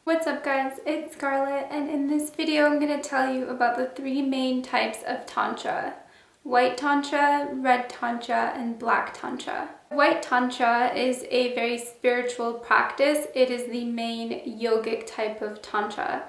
What's up guys, it's Scarlett, and in this video I'm going to tell you about the three main types of Tantra: White Tantra, Red Tantra, and Black Tantra. White Tantra is a very spiritual practice. It is the main yogic type of Tantra.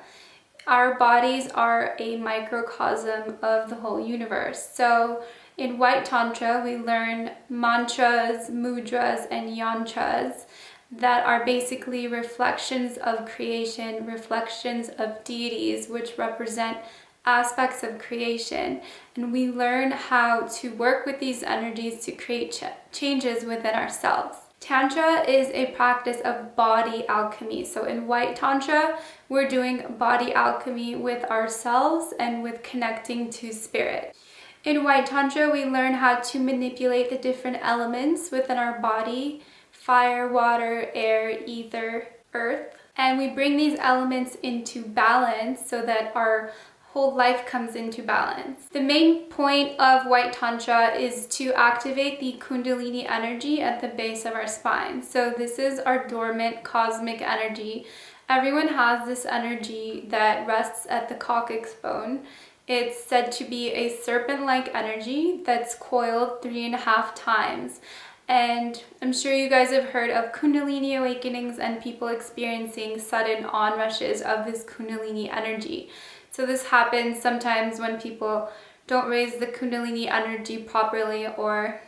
Our bodies are a microcosm of the whole universe. So in White Tantra we learn mantras, mudras, and yantras that are basically reflections of creation, reflections of deities, which represent aspects of creation. And we learn how to work with these energies to create changes within ourselves. Tantra is a practice of body alchemy. So in White Tantra, we're doing body alchemy with ourselves and with connecting to spirit. In White Tantra, we learn how to manipulate the different elements within our body: fire, water, air, ether, earth. And we bring these elements into balance so that our whole life comes into balance. The main point of White Tantra is to activate the Kundalini energy at the base of our spine. So this is our dormant cosmic energy. Everyone has this energy that rests at the coccyx bone. It's said to be a serpent-like energy that's coiled 3.5 times. And I'm sure you guys have heard of Kundalini awakenings and people experiencing sudden onrushes of this Kundalini energy. So this happens sometimes when people don't raise the Kundalini energy properly, or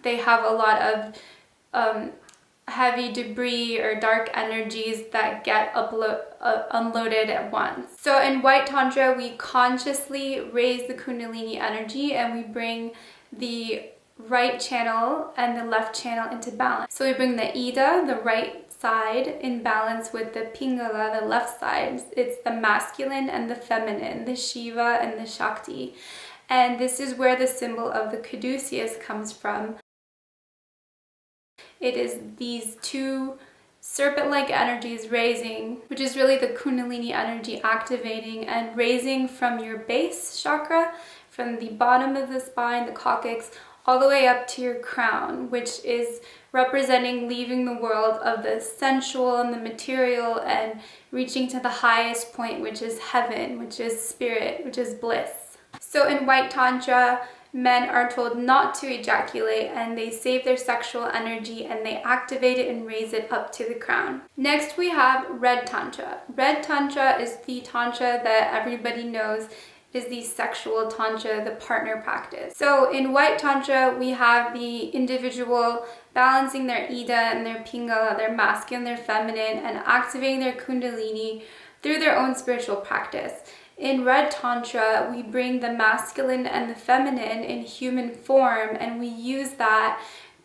they have a lot of heavy debris or dark energies that get unloaded at once. So in White Tantra, we consciously raise the Kundalini energy and we bring the right channel and the left channel into balance. So we bring the Ida, the right side, in balance with the Pingala, the left side. It's the masculine and the feminine, the Shiva and the Shakti. And this is where the symbol of the caduceus comes from. It is these two serpent-like energies raising, which is really the Kundalini energy activating and raising from your base chakra, from the bottom of the spine, the coccyx, all the way up to your crown, which is representing leaving the world of the sensual and the material and reaching to the highest point, which is heaven, which is spirit, which is bliss. So in White Tantra, men are told not to ejaculate, and they save their sexual energy and they activate it and raise it up to the crown. Next we have Red Tantra. Red Tantra is the Tantra that everybody knows is the sexual Tantra, the partner practice. So in White Tantra, we have the individual balancing their Ida and their Pingala, their masculine, their feminine, and activating their Kundalini through their own spiritual practice. In Red Tantra, we bring the masculine and the feminine in human form, and we use that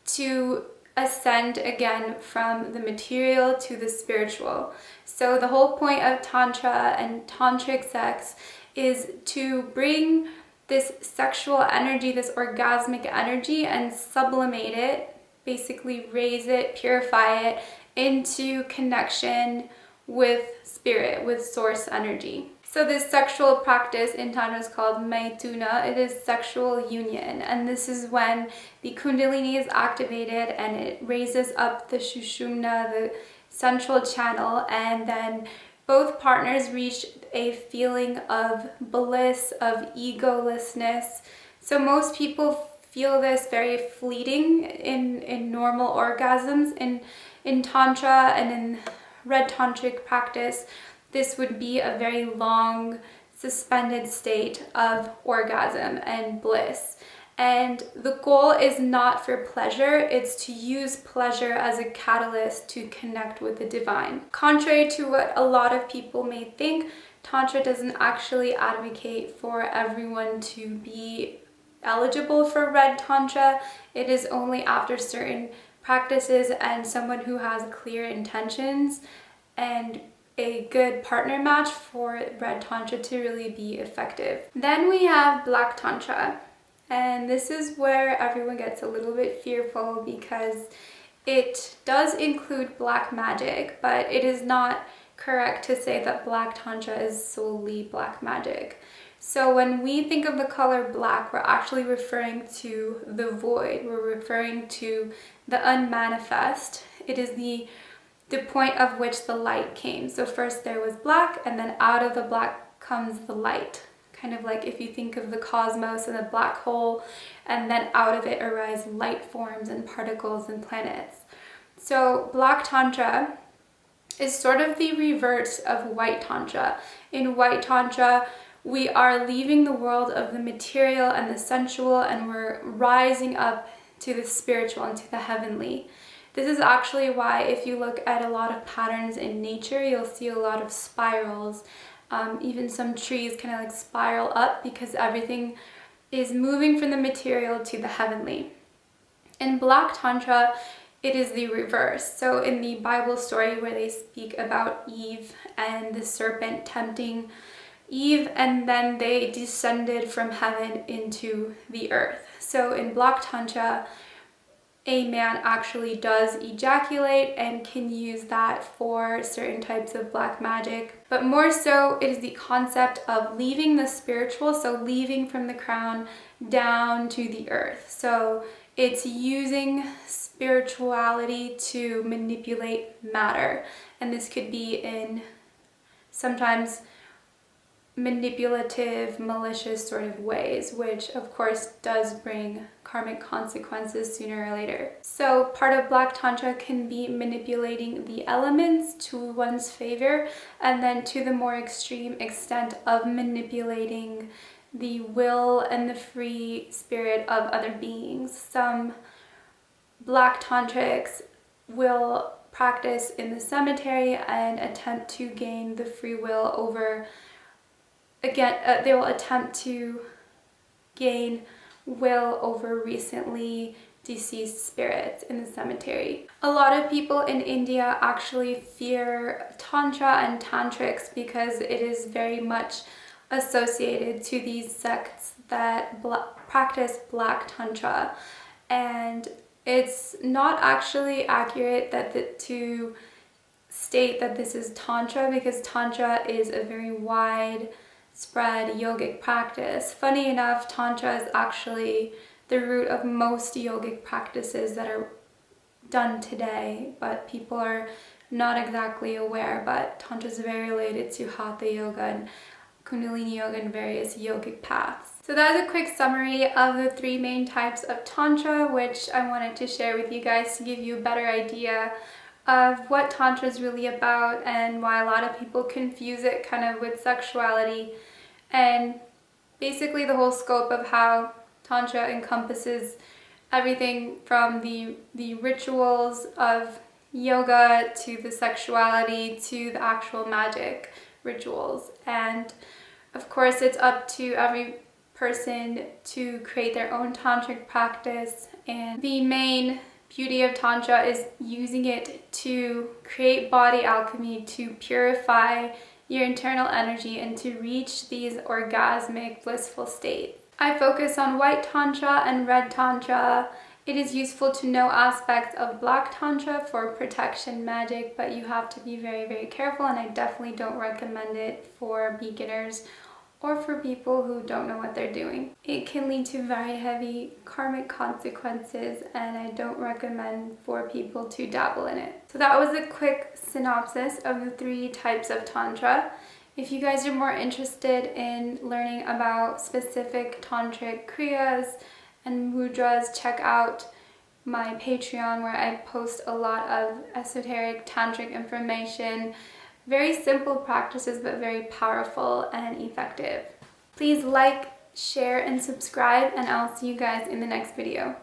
to ascend again from the material to the spiritual. So the whole point of Tantra and tantric sex is to bring this sexual energy, this orgasmic energy, and sublimate it, basically raise it, purify it into connection with spirit, with source energy. So this sexual practice in Tantra is called Maituna. It is sexual union, and this is when the Kundalini is activated and it raises up the Sushumna, the central channel, and then both partners reach a feeling of bliss, of egolessness. So most people feel this very fleeting in normal orgasms. In Tantra and in Red Tantric practice, this would be a very long, suspended state of orgasm and bliss. And the goal is not for pleasure, it's to use pleasure as a catalyst to connect with the divine. Contrary to what a lot of people may think, Tantra doesn't actually advocate for everyone to be eligible for Red Tantra. It is only after certain practices and someone who has clear intentions and a good partner match for Red Tantra to really be effective. Then we have Black Tantra. And this is where everyone gets a little bit fearful because it does include black magic, but it is not correct to say that Black Tantra is solely black magic. So when we think of the color black, we're actually referring to the void. We're referring to the unmanifest. It is the the point of which the light came. So first there was black, and then out of the black comes the light. Kind of like if you think of the cosmos and the black hole, and then out of it arise light forms and particles and planets. So Black Tantra is sort of the reverse of White Tantra. In White Tantra, we are leaving the world of the material and the sensual, and we're rising up to the spiritual and to the heavenly. This is actually why if you look at a lot of patterns in nature, you'll see a lot of spirals. Even some trees kind of like spiral up because everything is moving from the material to the heavenly. In Black Tantra, it is the reverse. So in the Bible story where they speak about Eve and the serpent tempting Eve, and then they descended from heaven into the earth. So in Black Tantra, a man actually does ejaculate and can use that for certain types of black magic. But more so, it is the concept of leaving the spiritual, so leaving from the crown down to the earth. So it's using spirituality to manipulate matter. And this could be in sometimes manipulative, malicious sort of ways, which of course does bring karmic consequences sooner or later. So part of Black Tantra can be manipulating the elements to one's favor, and then to the more extreme extent of manipulating the will and the free spirit of other beings. Some Black Tantrics will practice in the cemetery and attempt to gain the free will over they will attempt to gain will over recently deceased spirits in the cemetery. A lot of people in India actually fear Tantra and Tantrics because it is very much associated to these sects that practice Black Tantra. And it's not actually accurate to state that this is Tantra, because Tantra is a very wide spread yogic practice. Funny enough, Tantra is actually the root of most yogic practices that are done today, but people are not exactly aware. But Tantra is very related to Hatha Yoga and Kundalini Yoga and various yogic paths. So that is a quick summary of the 3 main types of Tantra, which I wanted to share with you guys to give you a better idea of what Tantra is really about and why a lot of people confuse it kind of with sexuality, and basically the whole scope of how Tantra encompasses everything from the rituals of yoga to the sexuality to the actual magic rituals. And of course it's up to every person to create their own tantric practice, and the main beauty of Tantra is using it to create body alchemy, to purify your internal energy and to reach these orgasmic blissful states. I focus on White Tantra and Red Tantra. It is useful to know aspects of Black Tantra for protection magic, but you have to be very, very careful, and I definitely don't recommend it for beginners or for people who don't know what they're doing. It can lead to very heavy karmic consequences, and I don't recommend for people to dabble in it. So that was a quick synopsis of the 3 types of Tantra. If you guys are more interested in learning about specific tantric kriyas and mudras, check out my Patreon, where I post a lot of esoteric tantric information. Very simple practices, but very powerful and effective. Please like, share, and subscribe, and I'll see you guys in the next video.